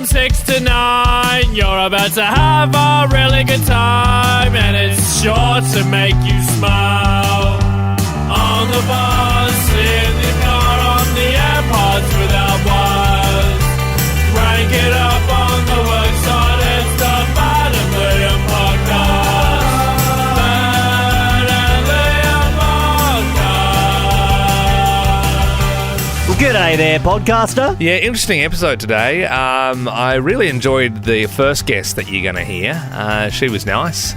from 6 to 9. You're about to have a really good time, and it's sure to make you smile. On the bus, in the car, on the AirPods without wires. Rank it up on the worksite, it's the Bad and Liam podcast. Bad and Liam podcast. Well, g'day there, podcaster. Yeah, interesting episode today. I really enjoyed the first guest that you're going to hear. She was nice,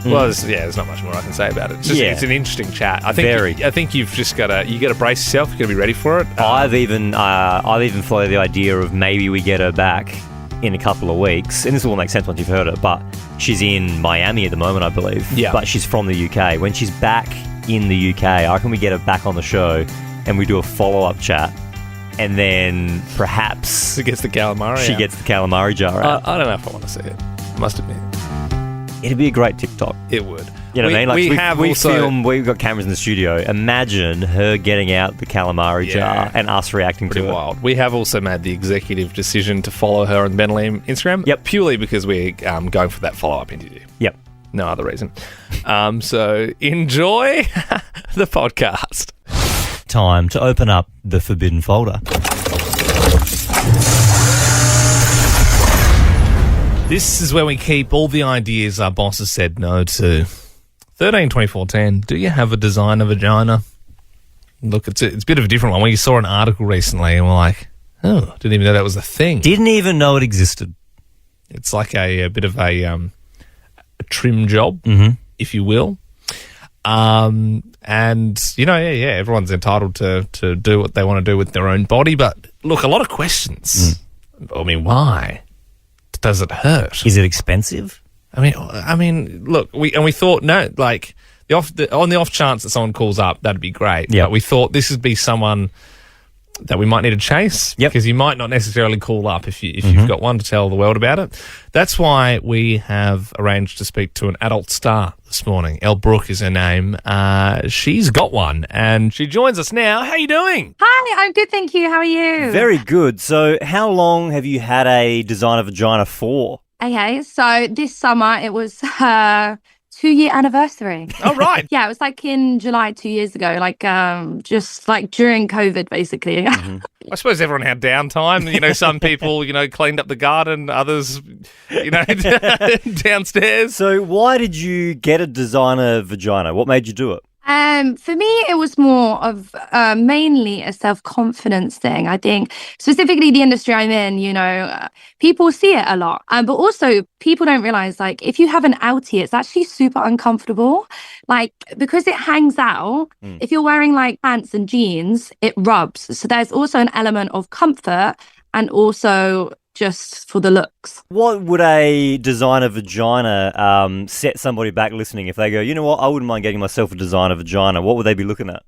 well, there's not much more I can say about it. It's an interesting chat. I think you've just got to brace yourself. You've got to be ready for it. I've even floated the idea of maybe we get her back in a couple of weeks, and this will make sense once you've heard it. But she's in Miami at the moment, I believe. Yeah. But she's from the UK. When she's back in the UK, I reckon we get her back on the show, and we do a follow-up chat, and then perhaps she gets the calamari jar out. I don't know if I want to see it. I must admit. It'd be a great TikTok. It would. You know what I mean? Like we've got cameras in the studio. Imagine her getting out the calamari jar and us reacting to it. Wild. We have also made the executive decision to follow her on the Ben Liam Instagram. Yep. Purely because we're going for that follow-up interview. Yep. No other reason. So enjoy the podcast. Time to open up the forbidden folder. This is where we keep all the ideas our boss has said no to. 13/24/10. Do you have a designer vagina? Look, it's a bit of a different one. We saw an article recently and we're like, oh, didn't even know that was a thing. Didn't even know it existed. It's like a bit of a trim job, if you will. And, everyone's entitled to do what they want to do with their own body. But, look, a lot of questions. I mean, why? Does it hurt? Is it expensive? I mean, look, we thought, no, like, on the off chance that someone calls up, that'd be great. Yep. But we thought this would be someone that we might need to chase. Yep. Because you might not necessarily call up if you've got one to tell the world about it. That's why we have arranged to speak to an adult star this morning. Elle Brooke is her name. She's got one, and she joins us now. How are you doing? Hi, I'm good, thank you. How are you? Very good. So how long have you had a designer vagina for? Okay, so this summer it was her 2-year anniversary. Oh, right. Yeah, it was like in July 2 years ago, just like during COVID, basically. I suppose everyone had downtime. Some people, cleaned up the garden, others, downstairs. So why did you get a designer vagina? What made you do it? For me, it was more of mainly a self-confidence thing. I think specifically the industry I'm in, people see it a lot. But also people don't realize, like, if you have an outie, it's actually super uncomfortable. Like, because it hangs out, if you're wearing like pants and jeans, it rubs. So there's also an element of comfort and also just for the looks. What would a designer vagina set somebody back listening if they go, you know what, I wouldn't mind getting myself a designer vagina? What would they be looking at?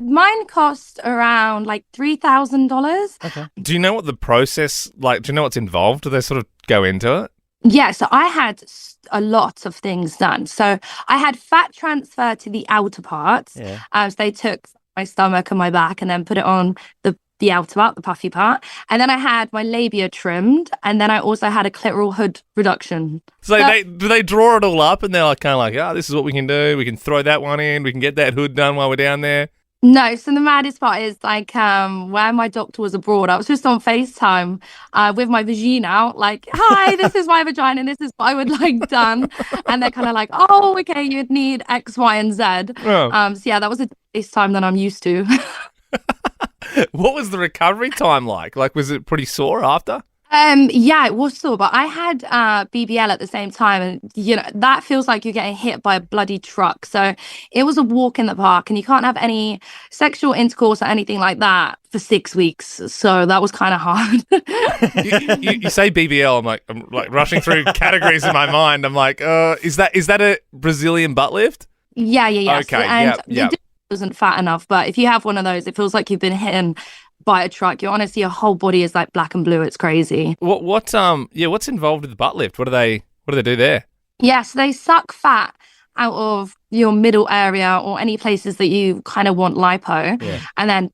Mine cost around like $3,000. Okay. Do you know what the process, like, do you know what's involved? Do they sort of go into it? Yeah, so I had a lot of things done. So I had fat transfer to the outer parts. Yeah. So they took my stomach and my back and then put it on the outer part, the puffy part. And then I had my labia trimmed. And then I also had a clitoral hood reduction. So do they draw it all up and they're like, kind of like, this is what we can do. We can throw that one in. We can get that hood done while we're down there. No, so the maddest part is like when my doctor was abroad, I was just on FaceTime with my vagina out, like, hi, this is my vagina and this is what I would like done. And they're kind of like, oh, okay, you'd need X, Y, and Z. Oh. So yeah, that was a FaceTime that I'm used to. What was the recovery time like? Like, was it pretty sore after? Yeah, it was sore, but I had BBL at the same time, and that feels like you're getting hit by a bloody truck. So it was a walk in the park, and you can't have any sexual intercourse or anything like that for 6 weeks. So that was kind of hard. you say BBL, I'm like rushing through categories in my mind. I'm like, is that a Brazilian butt lift? Yeah. Okay, and yeah. Wasn't fat enough, but if you have one of those, it feels like you've been hit by a truck. Your whole body is like black and blue. It's crazy. What's involved with the butt lift? What do they do there? Yes, they suck fat out of your middle area or any places that you kind of want lipo, and then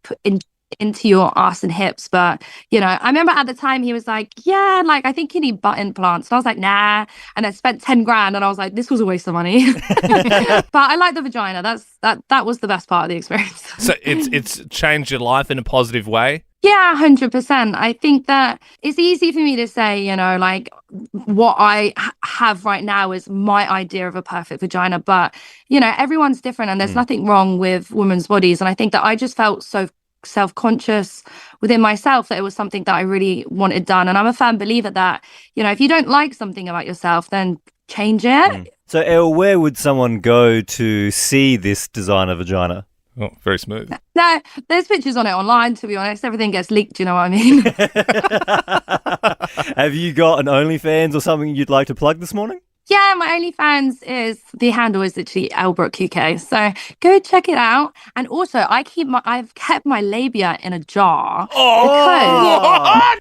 into your ass and hips. But, you know, I remember at the time he was like, yeah, like, I think you need butt implants. And I was like, nah. And I spent 10 grand and I was like, this was a waste of money. But I like the vagina. That was the best part of the experience. So it's changed your life in a positive way? Yeah, 100%. I think that it's easy for me to say, you know, like what I have right now is my idea of a perfect vagina. But, you know, everyone's different and there's nothing wrong with women's bodies. And I think that I just felt so self-conscious within myself that it was something that I really wanted done. And I'm a firm believer that, you know, if you don't like something about yourself, then change it. So, Elle, where would someone go to see this designer vagina? Oh, very smooth. No, there's pictures on it online, to be honest. Everything gets leaked, you know what I mean? Have you got an OnlyFans or something you'd like to plug this morning? Yeah, my OnlyFans the handle is literally Elbrook UK. So go check it out. And also I've kept my labia in a jar because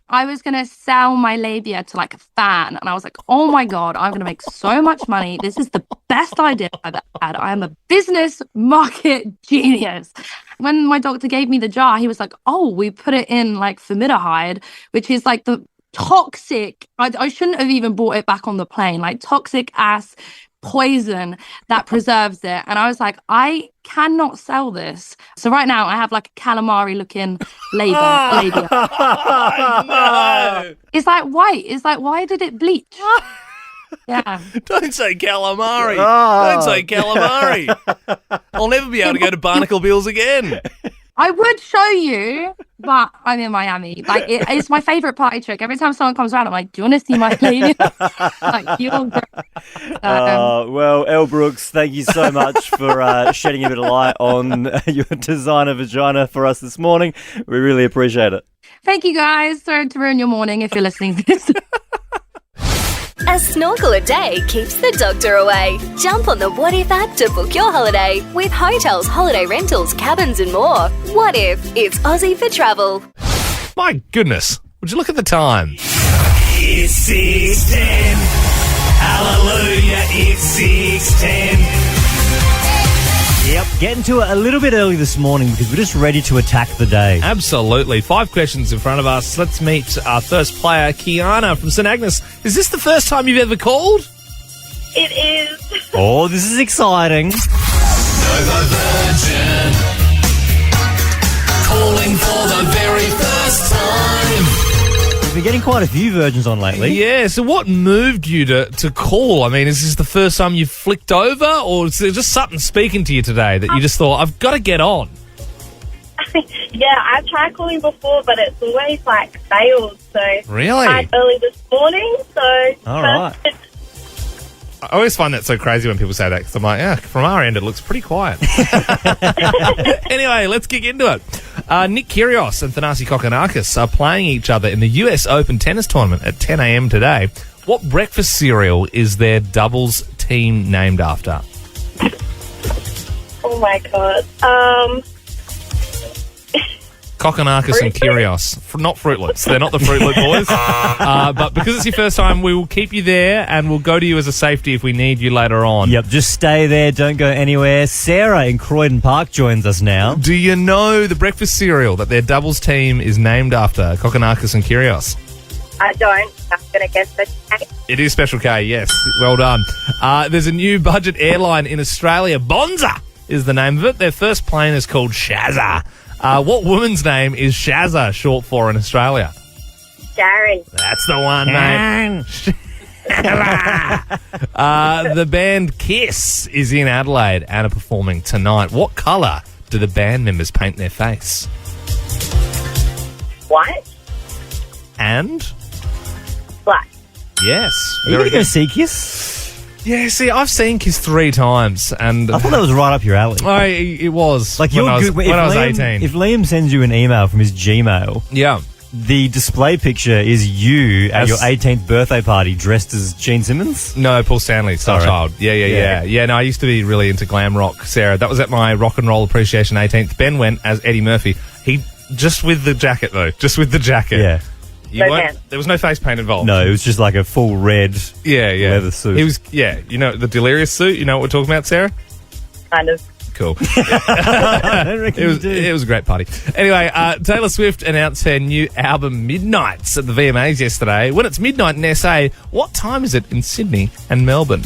I was gonna sell my labia to like a fan. And I was like, oh my God, I'm gonna make so much money. This is the best idea I've ever had. I am a business market genius. When my doctor gave me the jar, he was like, oh, we put it in like formaldehyde, which is like the toxic, I shouldn't have even brought it back on the plane, like toxic ass poison that preserves it. And I was like, I cannot sell this. So right now I have like a calamari looking labia. No. It's like white. It's like, why did it bleach? Yeah. Don't say calamari. Don't say calamari. I'll never be able to go to Barnacle Bills again. I would show you, but I'm in Miami. Like, it's my favorite party trick. Every time someone comes around, I'm like, do you want to see my labia? Like, you're great. Well, Elle Brooks, thank you so much for shedding a bit of light on your designer vagina for us this morning. We really appreciate it. Thank you, guys. Sorry to ruin your morning if you're listening to this. A snorkel a day keeps the doctor away. Jump on the What If app to book your holiday with hotels, holiday rentals, cabins and more. What if it's Aussie for travel? My goodness. Would you look at the time? It's 6:10. Hallelujah, it's 6:10. Yep, getting to it a little bit early this morning because we're just ready to attack the day. Absolutely. 5 questions in front of us. Let's meet our first player, Kiana from St Agnes. Is this the first time you've ever called? It is. Oh, this is exciting. Nova Virgin. Calling for the very first time. We've been getting quite a few virgins on lately. Yeah, so what moved you to call? I mean, is this the first time you've flicked over, or is there just something speaking to you today that you just thought, I've got to get on? Yeah, I've tried calling before, but it's always like failed. So Really? I tried early this morning. So All right. I always find that so crazy when people say that, because I'm like, yeah, from our end, it looks pretty quiet. Anyway, let's kick into it. Nick Kyrgios and Thanasi Kokkinakis are playing each other in the US Open tennis tournament at 10 a.m. today. What breakfast cereal is their doubles team named after? Oh my God. Kokkinakis and Kyrgios. Not Fruit Loops. They're not the Fruit Loop boys. But because it's your first time, we will keep you there and we'll go to you as a safety if we need you later on. Yep, just stay there. Don't go anywhere. Sarah in Croydon Park joins us now. Do you know the breakfast cereal that their doubles team is named after, Kokkinakis and Kyrgios? I don't. I'm going to guess that. It is Special K, yes. Well done. There's a new budget airline in Australia. Bonza is the name of it. Their first plane is called Shazza. What woman's name is Shazza short for in Australia? Sharon. That's the one, mate. The band Kiss is in Adelaide and are performing tonight. What colour do the band members paint their face? White. And? Black. Yes. Are you going to go see Kiss? Yeah, see, I've seen Kiss 3 times, and I thought that was right up your alley. it was. Like, when you're I was, good. when I was 18. If Liam sends you an email from his Gmail, Yeah. the display picture is you at As- your 18th birthday party dressed as Gene Simmons. No, Paul Stanley, Star Sorry. Child. Yeah. Yeah, no, I used to be really into glam rock, Sarah. That was at my Rock and Roll Appreciation 18th. Ben went as Eddie Murphy. He just with the jacket, though. Just with the jacket. Yeah. There was no face paint involved. No, it was just like a full red Yeah. leather suit. He was, you know, the Delirious suit. You know what we're talking about, Sarah? Kind of. cool. I don't reckon you do. It was a great party. Anyway, Taylor Swift announced her new album Midnights at the VMAs yesterday. When it's midnight in SA, what time is it in Sydney and Melbourne?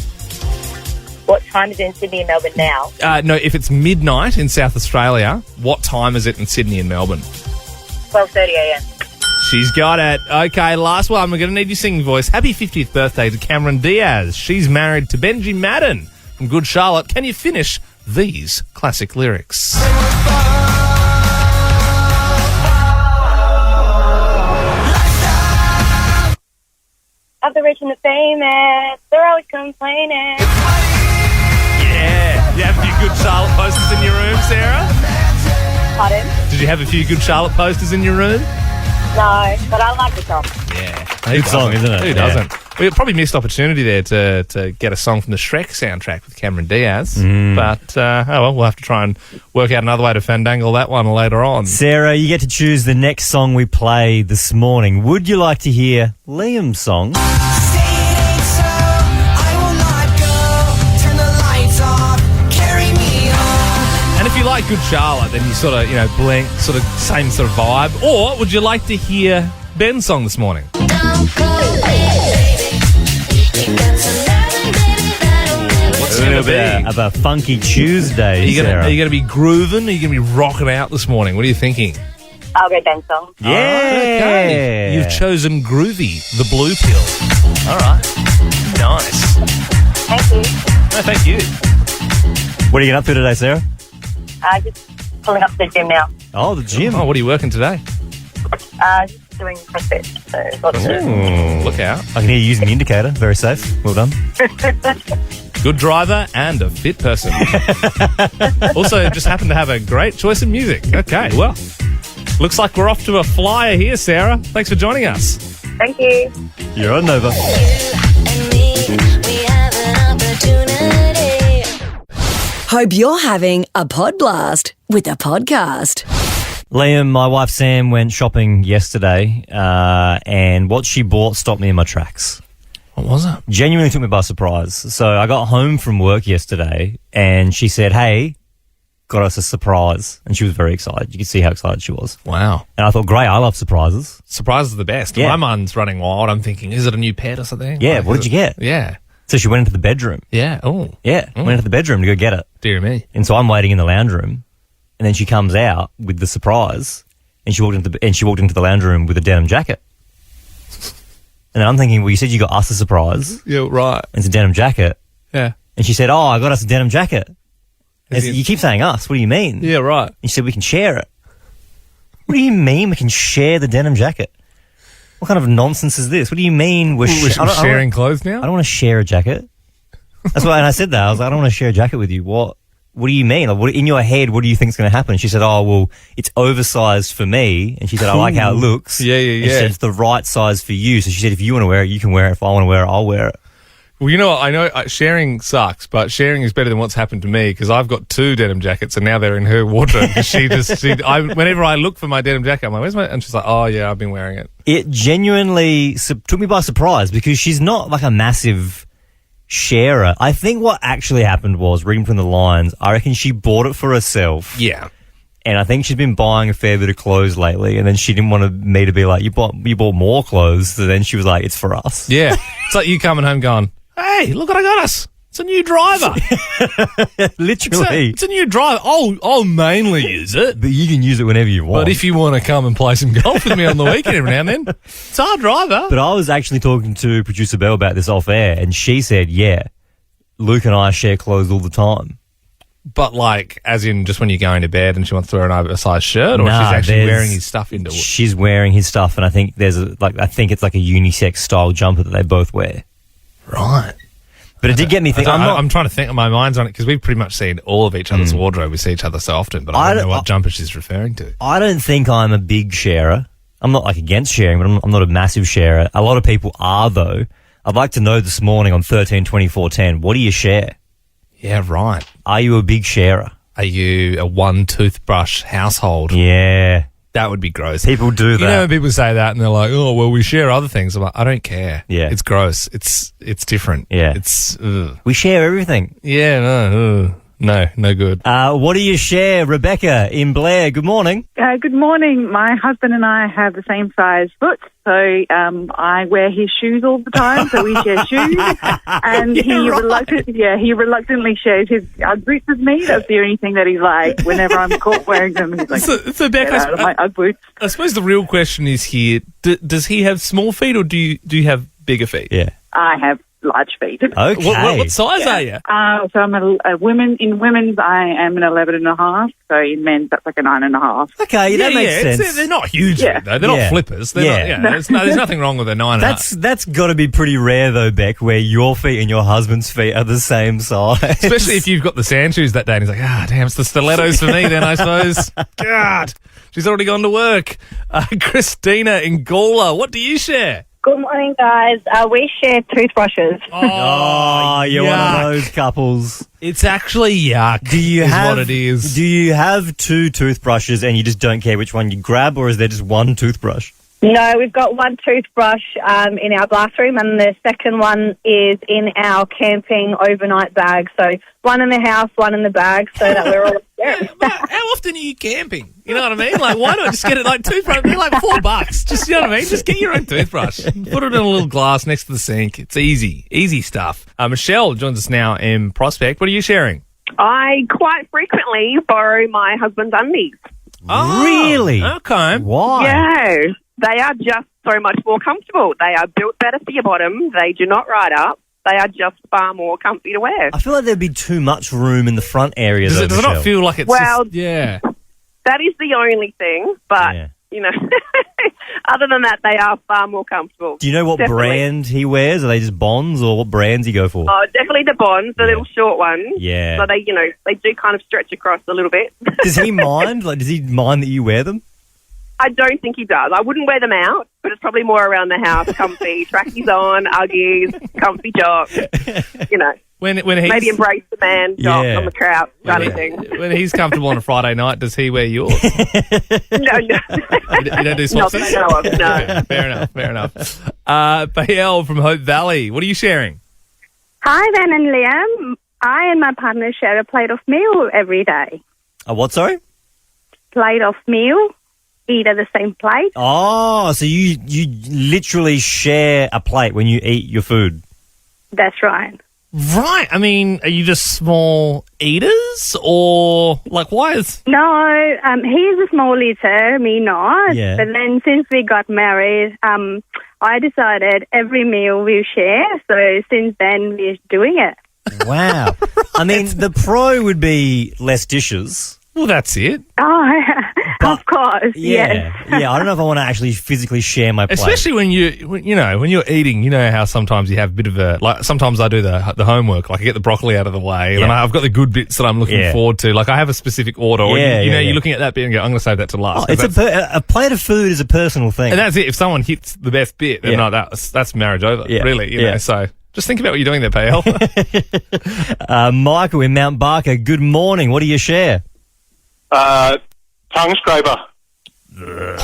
What time is it in Sydney and Melbourne now? No, if it's midnight in South Australia, what time is it in Sydney and Melbourne? 12:30am. She's got it. Okay, last one. We're going to need your singing voice. Happy 50th birthday to Cameron Diaz. She's married to Benji Madden from Good Charlotte. Can you finish these classic lyrics? Of the rich and the famous, they're always complaining. Yeah. You have a few Good Charlotte posters in your room, Sarah? Pardon? Did you have a few Good Charlotte posters in your room? No, but I like the song. Yeah. Good song, isn't it? Who doesn't? We probably missed opportunity there to get a song from the Shrek soundtrack with Cameron Diaz. But, we'll have to try and work out another way to fandangle that one later on. Sarah, you get to choose the next song we play this morning. Would you like to hear Liam's song? And if you like Good Charlotte, then you sort of, blend, sort of same sort of vibe. Or would you like to hear Ben's song this morning? What's it going to be? Of a funky Tuesday, Are you Sarah. going to be grooving? Are you going to be rocking out this morning? What are you thinking? I'll go Ben's song. Yeah. Okay. You've chosen Groovy, the blue pill. All right. Nice. Thank you. No, thank you. What are you getting up to today, Sarah? Just pulling up to the gym now. Oh, the gym. Oh, what are you working today? Just doing CrossFit. So lots of Look out. I can hear you using the indicator. Very safe. Well done. Good driver and a fit person. Also, just happened to have a great choice of music. Okay, well, looks like we're off to a flyer here, Sarah. Thanks for joining us. Thank you. You're on Nova. Hope you're having a pod blast with a podcast. Liam, my wife Sam went shopping yesterday, and what she bought stopped me in my tracks. What was it? Genuinely took me by surprise. So I got home from work yesterday, and she said, "Hey, got us a surprise," and she was very excited. You could see how excited she was. Wow. And I thought, great, I love surprises. Surprises are the best. Yeah. My mind's running wild. I'm thinking, is it a new pet or something? Yeah, Like, what did you get? Yeah. So she went into the bedroom. Yeah. Oh, Yeah, went into the bedroom to go get it. dear me. And so I'm waiting in the lounge room, and then she comes out with the surprise, and she walked into the lounge room with a denim jacket. And I'm thinking, well, you said you got us a surprise. Yeah, right. It's a denim jacket. Yeah. And she said, oh, I got us a denim jacket. I Is said, it- you keep saying us. What do you mean? Yeah, right. And she said, we can share it. What do you mean we can share the denim jacket? What kind of nonsense is this? What do you mean we're sharing clothes now? I don't want to share a jacket. That's why, and I said that. I was like, I don't want to share a jacket with you. What do you mean? Like, what, in your head, what do you think is going to happen? She said, oh, well, it's oversized for me. And she said, I like how it looks. Yeah, yeah, And she yeah. said, it's the right size for you. So she said, if you want to wear it, you can wear it. If I want to wear it, I'll wear it. Well, you know what? I know sharing sucks, but sharing is better than what's happened to me because I've got 2 denim jackets and now they're in her wardrobe. Because whenever I look for my denim jacket, I'm like, where's my? And she's like, oh yeah, I've been wearing it. It genuinely took me by surprise because she's not like a massive sharer. I think what actually happened was, reading from the lines, I reckon she bought it for herself. Yeah. And I think she's been buying a fair bit of clothes lately, and then she didn't want me to be like, you bought more clothes. So then she was like, it's for us. Yeah. It's like you coming home going, hey, look what I got us. It's a new driver. Literally. It's a new driver. I'll mainly use it. But you can use it whenever you want. But if you want to come and play some golf with me on the weekend every now and then, it's our driver. But I was actually talking to producer Belle about this off air, and she said, yeah, Luke and I share clothes all the time. But like, as in just when you're going to bed and she wants to wear an oversized shirt, or Nah, she's actually there's- wearing his stuff into it? She's wearing his stuff, and I think I think it's like a unisex style jumper that they both wear. Right. But it did get me thinking. I'm trying to think. My mind's on it because we've pretty much seen all of each other's wardrobe. We see each other so often, but I don't know what jumper she's referring to. I don't think I'm a big sharer. I'm not like against sharing, but I'm not a massive sharer. A lot of people are, though. I'd like to know this morning on 13-24-10, what do you share? Yeah, right. Are you a big sharer? Are you a one toothbrush household? Yeah. That would be gross. People do that. You know when people say that and they're like, oh, well, we share other things. I'm like, I don't care. Yeah. It's gross. It's different. Yeah. It's, ugh. We share everything. Yeah, no, ugh. No good. What do you share? Rebecca in Blair, good morning. Good morning. My husband and I have the same size foot, so I wear his shoes all the time, so we share shoes. And he reluctantly shares his Ugg boots with me. That's the only thing that he's like. Whenever I'm caught wearing them, he's like, so Beck, get out of my Ugg boots. I suppose the real question is here, does he have small feet or do you have bigger feet? Yeah. I have large feet. Okay. What size are you? So I'm a women. In women's, I am an 11.5. So in men's, that's like a 9.5. Okay, that makes sense. They're not huge, though. They're not flippers. They're not, there's nothing wrong with a 9.5. That's got to be pretty rare, though, Beck, where your feet and your husband's feet are the same size. Especially if you've got the sand shoes that day and he's like, damn, it's the stilettos for me then, I suppose. God, she's already gone to work. Christina in Gawler, what do you share? Good morning, guys. We share toothbrushes. Oh, you're one of those couples. It's actually yuck. What it is. Do you have two toothbrushes and you just don't care which one you grab, or is there just one toothbrush? No, we've got one toothbrush in our bathroom, and the second one is in our camping overnight bag. So one in the house, one in the bag, so that we're all sharing. How often are you camping? You know what I mean? Like, why not just get it like toothbrush? They're like $4. Just, you know what I mean? Just get your own toothbrush. Put it in a little glass next to the sink. It's easy stuff. Michelle joins us now in Prospect. What are you sharing? I quite frequently borrow my husband's undies. Oh, really? Okay. Why? Yeah. They are just so much more comfortable. They are built better for your bottom. They do not ride up. They are just far more comfy to wear. I feel like there'd be too much room in the front area. Does it not feel like it's that is the only thing, but, you know, other than that, they are far more comfortable. Do you know what brand he wears? Are they just Bonds, or what brands he go for? Oh, definitely the Bonds, the little short ones. Yeah. So they do kind of stretch across a little bit. Does he mind? Does he mind that you wear them? I don't think he does. I wouldn't wear them out, but it's probably more around the house, comfy, trackies on, Uggies, comfy jocks, you know. When he's, maybe embrace the man, jock on the couch, kind of thing. When he's comfortable on a Friday night, does he wear yours? No. You don't do swapsies? Not that I know of, no. Fair enough. Bayel from Hope Valley, what are you sharing? Hi, Ben and Liam. I and my partner share a plate of meal every day. A what, sorry? Plate of meal. Eat at the same plate. Oh, so you literally share a plate when you eat your food? That's right. Right. I mean, are you just small eaters, or like why is... No, he's a small eater, me not. Yeah. But then since we got married, I decided every meal we share. So since then, we're doing it. Wow. I mean, the pro would be less dishes. Well, that's it. Oh, of course, yes. Yeah, I don't know if I want to actually physically share my plate. Especially when you're eating, you know how sometimes you have a bit of a, like sometimes I do the homework, like I get the broccoli out of the way, and I've got the good bits that I'm looking forward to. Like I have a specific order, or you're looking at that bit and go, I'm going to save that to last. Oh, it's a plate of food is a personal thing. And that's it. If someone hits the best bit, then that's marriage over, really, you know, so... Just think about what you're doing there, Pale. Michael in Mount Barker, good morning. What do you share? Tongue scraper. We're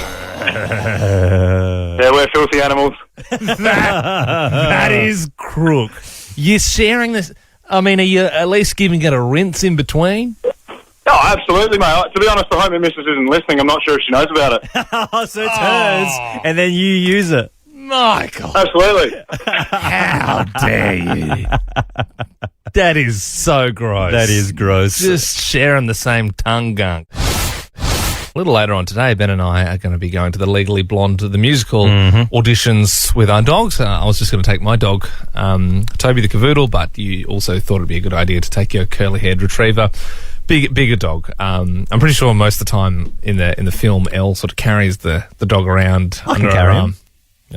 filthy animals. that is crook. You're sharing this. I mean, are you at least giving it a rinse in between? Oh, absolutely, mate. To be honest, I hope my missus isn't listening. I'm not sure if she knows about it. So it's hers, and then you use it. Michael. Absolutely. How dare you? That is so gross. That is gross. Just sharing the same tongue gunk. A little later on today, Ben and I are going to be going to the Legally Blonde, the musical auditions with our dogs. I was just going to take my dog, Toby the Cavoodle, but you also thought it'd be a good idea to take your curly-haired retriever. Bigger dog. I'm pretty sure most of the time in the film, Elle sort of carries the dog around under her arm.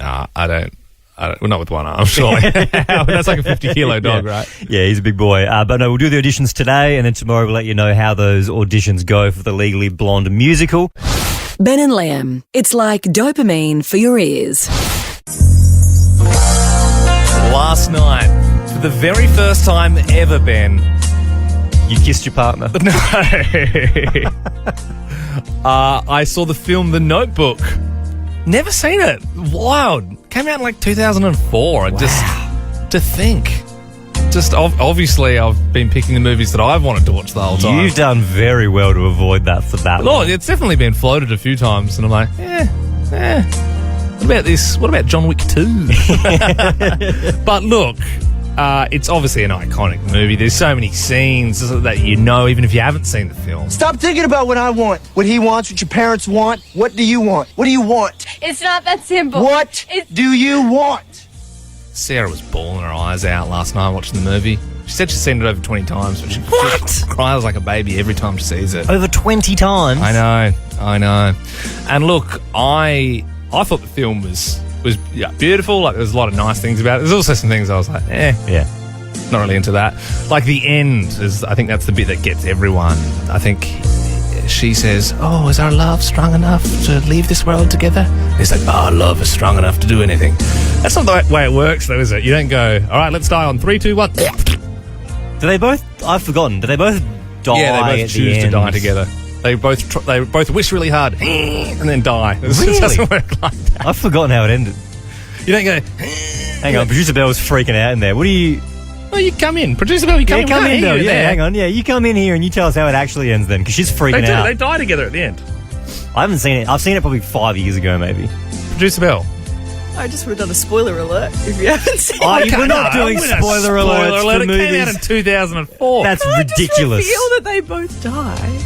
I don't. Well, not with one arm, surely. That's like a 50-kilo dog, right? Yeah, he's a big boy. But no, we'll do the auditions today, and then tomorrow we'll let you know how those auditions go for the Legally Blonde musical. Ben and Liam, it's like dopamine for your ears. Last night, for the very first time ever, Ben, you kissed your partner. No. I saw the film The Notebook. Never seen it. Wild. Came out in like 2004. Wow. Just to think. just obviously I've been picking the movies that I've wanted to watch the whole time. You've done very well to avoid that for that Lord, one. it's definitely been floated a few times, and I'm like, what about this? What about John Wick 2? But look, it's obviously an iconic movie. There's so many scenes that you know, even if you haven't seen the film. Stop thinking about what I want, what he wants, what your parents want. What do you want? What do you want? It's not that simple. What do you want? Sarah was bawling her eyes out last night watching the movie. She said she's seen it over 20 times, but she cries like a baby every time she sees it. Over 20 times? I know. And look, I thought the film was beautiful. Like, there's a lot of nice things about it. There's also some things I was like, yeah, not really into that. Like the end is, I think that's the bit that gets everyone. I think she says, "Oh, is our love strong enough to leave this world together?" And he's like, "Our love is strong enough to do anything." That's not the way it works, though, is it? You don't go, "All right, let's die on 3, 2, 1." Do they both? I've forgotten. Do they both die? Yeah, they both at choose the to end? die together. They both wish really hard and then die. It Really? just doesn't work like that. I've forgotten how it ended. You don't go. Hang on, Producer Bell was freaking out in there. What do you? Well, you come in. Producer Bell, you come in. Come in, Bell. Yeah, Hang on. Yeah, you come in here and you tell us how it actually ends then, because she's freaking out. They die together at the end. I haven't seen it. I've seen it probably 5 years ago, maybe. Producer Bell. I just would have done a spoiler alert if you haven't seen Oh, it. we're not doing spoiler alerts for It movies. came out in 2004. That's I ridiculous. just reveal that they both die.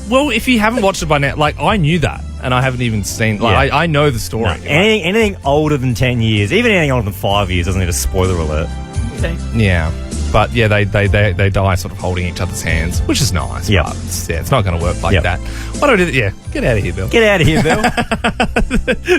Well, if you haven't watched it by now, like, I knew that, and I haven't even seen. Like, Yeah. I know the story. No, Like, anything older than 10 years, even anything older than 5 years, doesn't need a spoiler alert. Okay. yeah, but yeah, they die sort of holding each other's hands, which is nice. Yep. But it's not going to work like Yep. that. Why don't we do that? Yeah, get out of here, Bill. Get out of here, Bill.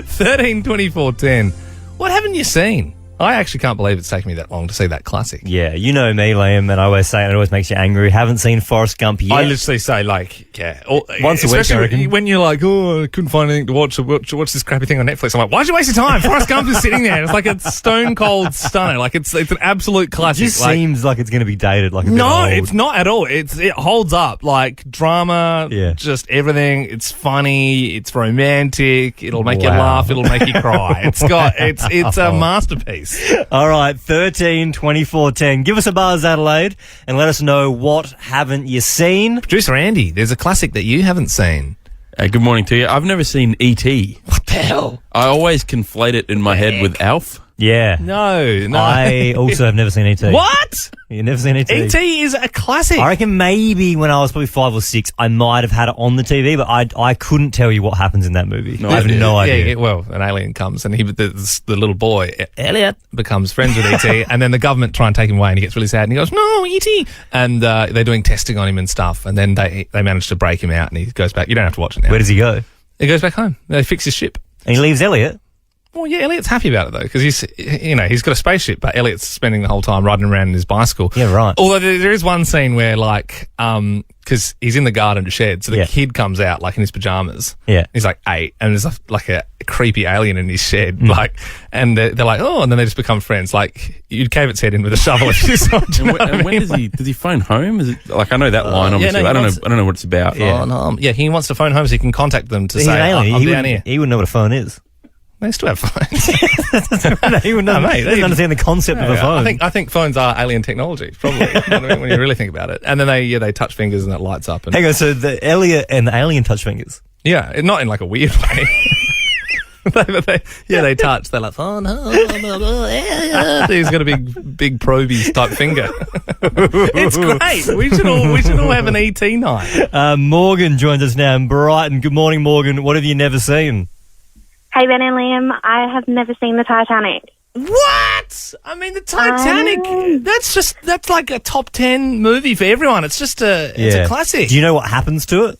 13, 24, 10. What haven't you seen? I actually can't believe it's taken me that long to see that classic. Yeah, you know me, Liam, and I always say it always makes you angry. Haven't seen Forrest Gump yet. I literally say, like, yeah. Once a week, I especially reckon. when you're like, oh, I couldn't find anything to watch. Watch this crappy thing on Netflix. I'm like, why'd you waste your time? Forrest Gump is sitting there. It's like a stone cold stunner. Like, it's an absolute It classic. just Like, seems like it's going to be dated like a bit no, old. it's not at all. It holds up. Like, drama, Yeah. just everything. It's funny. It's romantic. It'll make you Wow. laugh. It'll make you cry. It's a masterpiece. All right, 13, 24, 10. Give us a buzz, Adelaide, and let us know what haven't you seen. Producer Andy, there's a classic that you haven't seen. Good morning to you. I've never seen E.T. What the hell? I always conflate it in my head with Alf. Yeah. No. I also have never seen E.T. What? You've never seen E.T.? E.T. is a classic. I reckon maybe when I was probably 5 or 6, I might have had it on the TV, but I couldn't tell you what happens in that movie. No I have idea. no idea. Yeah, well, an alien comes and the little boy, Elliot, becomes friends with E.T. and then the government try and take him away and he gets really sad and he goes, "No, E.T." And they're doing testing on him and stuff and then they manage to break him out and he goes back. You don't have to watch it now. Where does he go? He goes back home. They fix his ship. And he leaves Elliot? Well, yeah, Elliot's happy about it though because he's got a spaceship, but Elliot's spending the whole time riding around in his bicycle. Yeah, right. Although there is one scene where because he's in the garden shed, so the kid comes out like in his pajamas. Yeah. He's like 8, and there's like a creepy alien in his shed, Mm. and they're like, oh, and then they just become friends. Like you'd cave its head in with a shovel if you saw it. And when does he phone home? Is it like I know that line? Obviously, no, I don't know what it's about. Yeah. Oh, no. Yeah, he wants to phone home so he can contact them to He's say, an alien. I'm he down here. He wouldn't know what a phone is. They still have phones. No, he wouldn't mate, he doesn't understand the concept of a phone. I think phones are alien technology, probably, you know what I mean, when you really think about it. And then they touch fingers and it lights up. And, Hang on, so the Elliot and the alien touch fingers? yeah, not in like a weird way. They touch. They're like, oh no, he's got a big proby type finger. It's great. We should all have an ET night. Morgan joins us now in Brighton. Good morning, Morgan. What have you never seen? Hey, Ben and Liam, I have never seen the Titanic. What? I mean, the Titanic. That's like a top 10 movie for everyone. It's just it's a classic. Do you know what happens to it?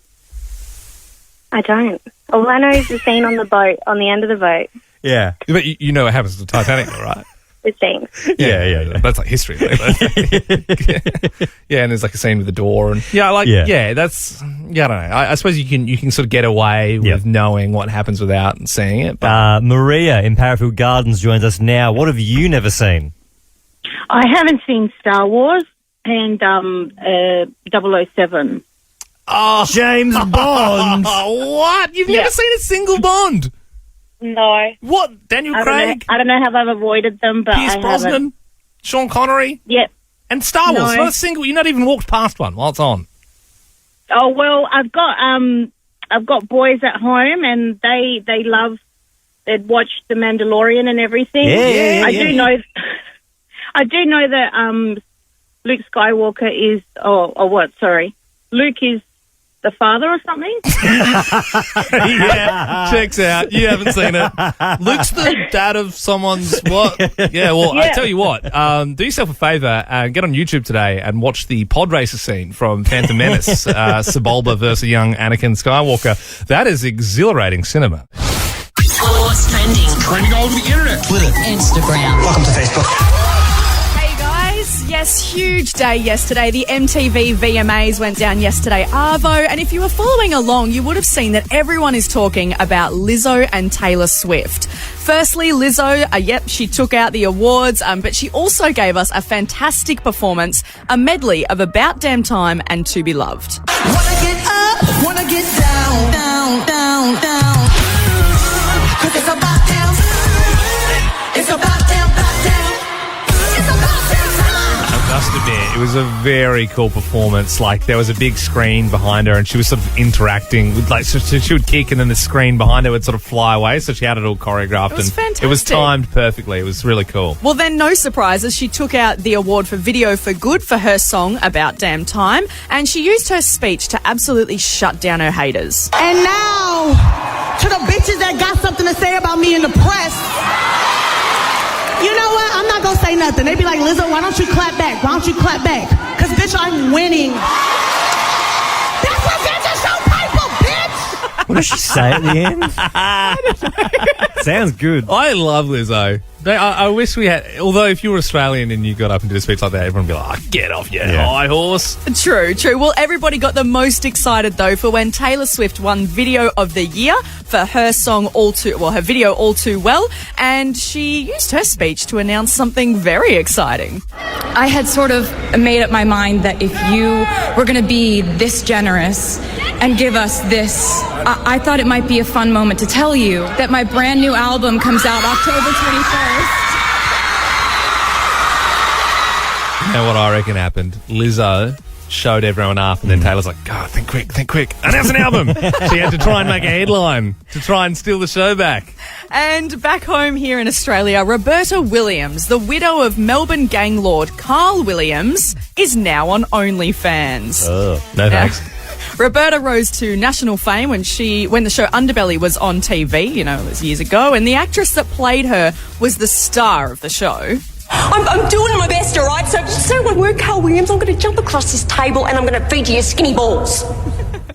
I don't. All I know is the scene on the boat, on the end of the boat. Yeah. But you know what happens to the Titanic, though, right? It sings. Yeah. That's like history. Right? Yeah, and there's like a scene with the door, and that's I don't know. I suppose you can sort of get away with knowing what happens without seeing it. But Maria in Parafield Gardens joins us now. What have you never seen? I haven't seen Star Wars and 007. Oh, James Bond. What? You've never seen a single Bond? No. What? Daniel Craig? I don't know how I've avoided them, but Pierce I Brosnan? haven't. Sean Connery? Yep. And Star Wars, No. not a single. You're not even walked past one while it's on. Oh well, I've got boys at home, and they love. They'd watch The Mandalorian and everything. Yeah. I do know that Luke Skywalker is. Or what? Sorry, Luke is the father or something. Yeah, checks out. You haven't seen it. Luke's the dad of someone's what? Yeah, well, I tell you what. Do yourself a favour and get on YouTube today and watch the pod racer scene from Phantom Menace, Sebulba versus young Anakin Skywalker. That is exhilarating cinema. What's trending all over the internet. Twitter, Instagram. Welcome to Facebook. Hey guys, yes, huge day yesterday. The MTV VMAs went down yesterday, Arvo, and if you were following along, you would have seen that everyone is talking about Lizzo and Taylor Swift. Firstly, Lizzo, she took out the awards, but she also gave us a fantastic performance, a medley of About Damn Time and To Be Loved. Wanna get up, wanna get down, down, down, down. 'Cause it's about damn time. It's about damn time. It's about damn time. I must admit, it was a very cool performance. Like, there was a big screen behind her, and she was sort of interacting with, like, so she would kick, and then the screen behind her would sort of fly away. So she had it all choreographed. It was fantastic. It was timed perfectly. It was really cool. Well, then, no surprises. She took out the award for Video for Good for her song About Damn Time, and she used her speech to absolutely shut down her haters. And now, to the bitches that got something to say about me in the press. You know what? I'm not gonna say nothing. They be like, Lizzo, why don't you clap back? Why don't you clap back? 'Cause bitch, I'm winning. That's what bitches show people, bitch. What does she say at the end? Sounds good. I love Lizzo. I wish we had. Although, if you were Australian and you got up and did a speech like that, everyone would be like, "Get off your high horse." True. Well, everybody got the most excited, though, for when Taylor Swift won Video of the Year for her song her video All Too Well, and she used her speech to announce something very exciting. I had sort of made up my mind that if you were going to be this generous and give us this, I thought it might be a fun moment to tell you that my brand new album comes out October 21st. You know what I reckon happened? Lizzo showed everyone up, and then Taylor's like, God, think quick. Announce an album. She had to try and make a headline to try and steal the show back. And back home here in Australia, Roberta Williams, the widow of Melbourne gang lord Kyle Williams, is now on OnlyFans. Oh, no thanks. Roberta rose to national fame when the show Underbelly was on TV, it was years ago, and the actress that played her was the star of the show. I'm doing my best, all right? So when we're Carl Williams, I'm going to jump across this table and I'm going to feed you your skinny balls.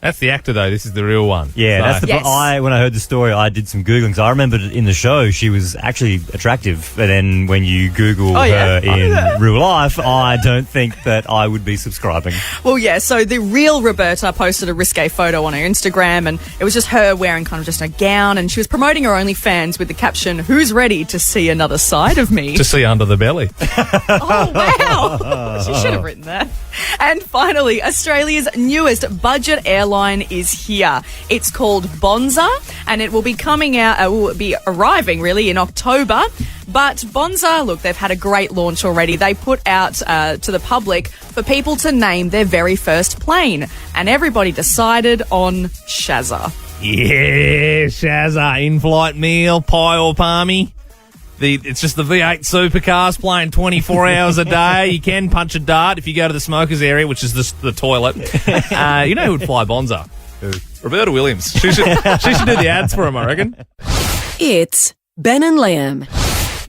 That's the actor, though. This is the real one. Yeah, So- that's the. Yes. When I heard the story, I did some googling. So I remembered in the show she was actually attractive, but then when you Google her in real life, I don't think that I would be subscribing. Well, yeah, so the real Roberta posted a risque photo on her Instagram, and it was just her wearing kind of just a gown, and she was promoting her OnlyFans with the caption, "Who's ready to see another side of me?" To see under the belly. Oh, wow. She should have written that. And finally, Australia's newest budget airline is here. It's called Bonza, and it will be arriving really in October. But Bonza, look, they've had a great launch already. They put out to the public for people to name their very first plane, and everybody decided on Shazza. Yeah, Shazza, in-flight meal, pie or palmy. It's just the V8 supercars playing 24 hours a day. You can punch a dart if you go to the smokers area, which is the toilet. You know who would fly Bonza? Roberta Williams. She should do the ads for him, I reckon. It's Ben and Liam.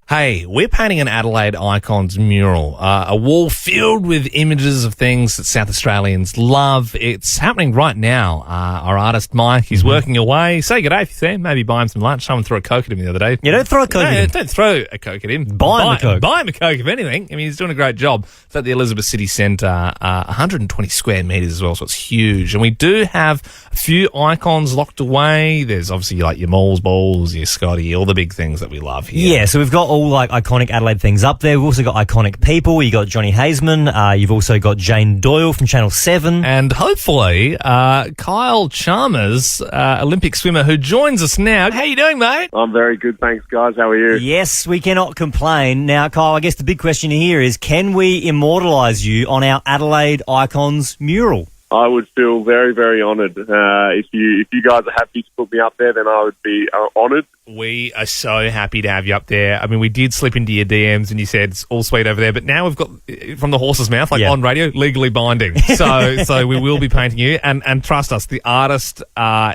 Hey, we're painting an Adelaide Icons mural, a wall filled with images of things that South Australians love. It's happening right now. Our artist, Mike, he's working away. Say good day if you see him. Maybe buy him some lunch. Someone threw a Coke at him the other day. Yeah, don't throw a Coke at him. Don't throw a Coke at him. Buy him a Coke. Buy him a Coke, if anything. I mean, he's doing a great job. It's at the Elizabeth City Centre, 120 square metres as well, so it's huge. And we do have a few icons locked away. There's obviously like your Moles Balls, your Scotty, all the big things that we love here. Yeah, so we've got all like iconic Adelaide things up there. We've also got iconic people. You got Johnny Hazeman. You've also got Jane Doyle from Channel 7. And hopefully, Kyle Chalmers, Olympic swimmer, who joins us now. How you doing, mate? I'm very good, thanks, guys. How are you? Yes, we cannot complain. Now, Kyle, I guess the big question here is, can we immortalise you on our Adelaide Icons mural? I would feel very, very honoured. If you guys are happy to put me up there, then I would be honoured. We are so happy to have you up there. I mean, we did slip into your DMs and you said it's all sweet over there, but now we've got, from the horse's mouth, on radio, legally binding. So we will be painting you. And trust us, the artist,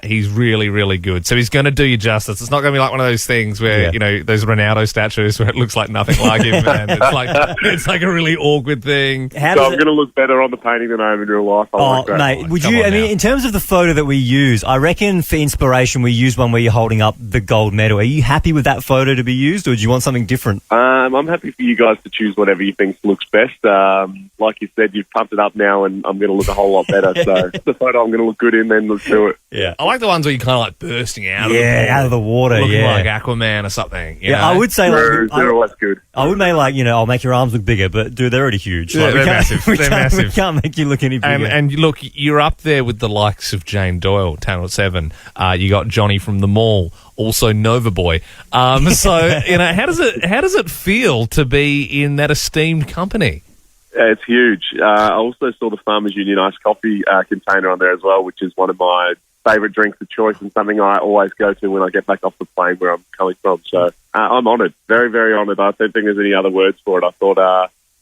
he's really, really good. So he's going to do you justice. It's not going to be like one of those things where, those Ronaldo statues where it looks like nothing like him, man. It's like a really awkward thing. I'm going to look better on the painting than I am in real life. Mate, would you, in terms of the photo that we use, I reckon for inspiration we use one where you're holding up the gold medal. Are you happy with that photo to be used, or do you want something different? I'm happy for you guys to choose whatever you think looks best. Like you said, you've pumped it up now and I'm going to look a whole lot better. So the photo I'm going to look good in, then let's do it. Yeah. I like the ones where you're kind of like bursting out of the pool, out of the water, looking like Aquaman or something. You know? I would say they're always good. I would make I'll make your arms look bigger, but dude, they're already huge. Yeah, they're massive. They're massive. We can't make you look any bigger. And look, you're up there with the likes of Jane Doyle, Channel 7. You got Johnny from The Mall, also Nova Boy. So how does it feel to be in that esteemed company? It's huge. I also saw the Farmers Union iced coffee container on there as well, which is one of my favourite drinks of choice and something I always go to when I get back off the plane where I'm coming from. So I'm honoured, very, very honoured. I don't think there's any other words for it.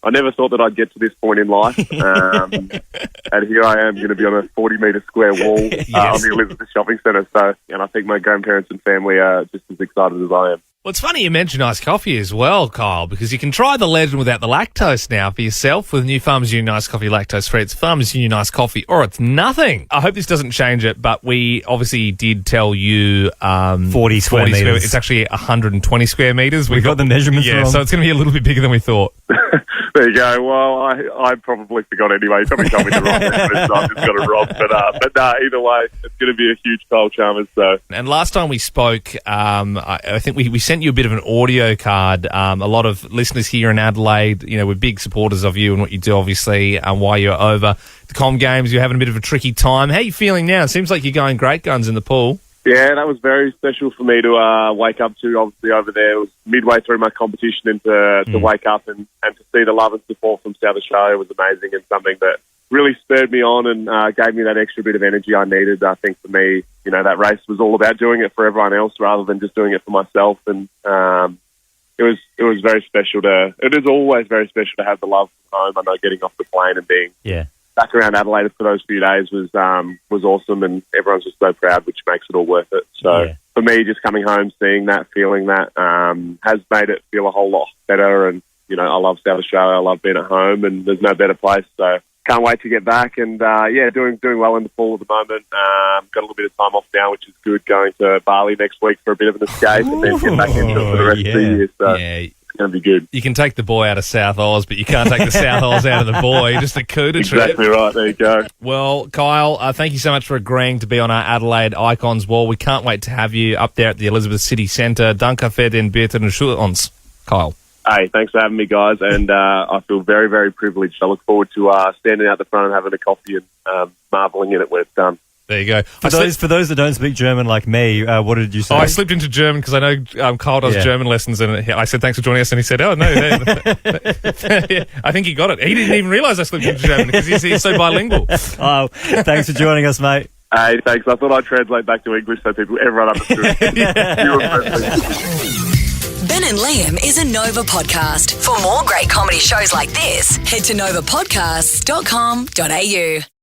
I never thought that I'd get to this point in life. And here I am going to be on a 40-metre square wall on the Elizabeth Shopping Centre. And I think my grandparents and family are just as excited as I am. Well, it's funny you mention iced coffee as well, Kyle, because you can try the legend without the lactose now for yourself with new Farmers Union iced coffee lactose free. It's Farmers Union iced coffee, or it's nothing. I hope this doesn't change it, but we obviously did tell you 40 square metres. It's actually 120 square metres. We got the measurements wrong. So it's going to be a little bit bigger than we thought. There you go. Well, I probably forgot anyway. Somebody told me the wrong measurements, so I just got it wrong. But either way, it's going to be a huge Kyle Chalmers. So. And last time we spoke, I think we sent you a bit of an audio card. A lot of listeners here in Adelaide, we're big supporters of you and what you do, obviously, and why you're over the Com Games. You're having a bit of a tricky time. How are you feeling now? It seems like you're going great guns in the pool. Yeah, that was very special for me to wake up to, obviously, over there. It was midway through my competition and to wake up and to see the love and support from South Australia was amazing and something that really spurred me on and gave me that extra bit of energy I needed. I think for me, that race was all about doing it for everyone else rather than just doing it for myself. And it was very special it is always very special to have the love from home. I know getting off the plane and being back around Adelaide for those few days was awesome, and everyone's just so proud, which makes it all worth it. So for me, just coming home, seeing that, feeling that, has made it feel a whole lot better. And I love South Australia. I love being at home, and there's no better place. So can't wait to get back. And doing well in the pool at the moment. Got a little bit of time off now, which is good. Going to Bali next week for a bit of an escape, and then get back into it for the rest of the year. So. Going to be good. You can take the boy out of South Oz, but you can't take the South Oz out of the boy. Just a Cooter trip. Exactly right. There you go. Well, Kyle, thank you so much for agreeing to be on our Adelaide Icons wall. We can't wait to have you up there at the Elizabeth City Centre. Danke für den Bier und Schulons, Kyle. Hey, thanks for having me, guys. And I feel very, very privileged. I look forward to standing out the front and having a coffee and marvelling in it when it's done. There you go. For those that don't speak German like me, what did you say? I slipped into German because I know Kyle does German lessons, and I said thanks for joining us, and he said, "Oh no." I think he got it. He didn't even realise I slipped into German because he's so bilingual. Oh, thanks for joining us, mate. Hey, thanks. I thought I'd translate back to English so everyone understood. Ben and Liam is a Nova podcast. For more great comedy shows like this, head to novapodcasts.com.au.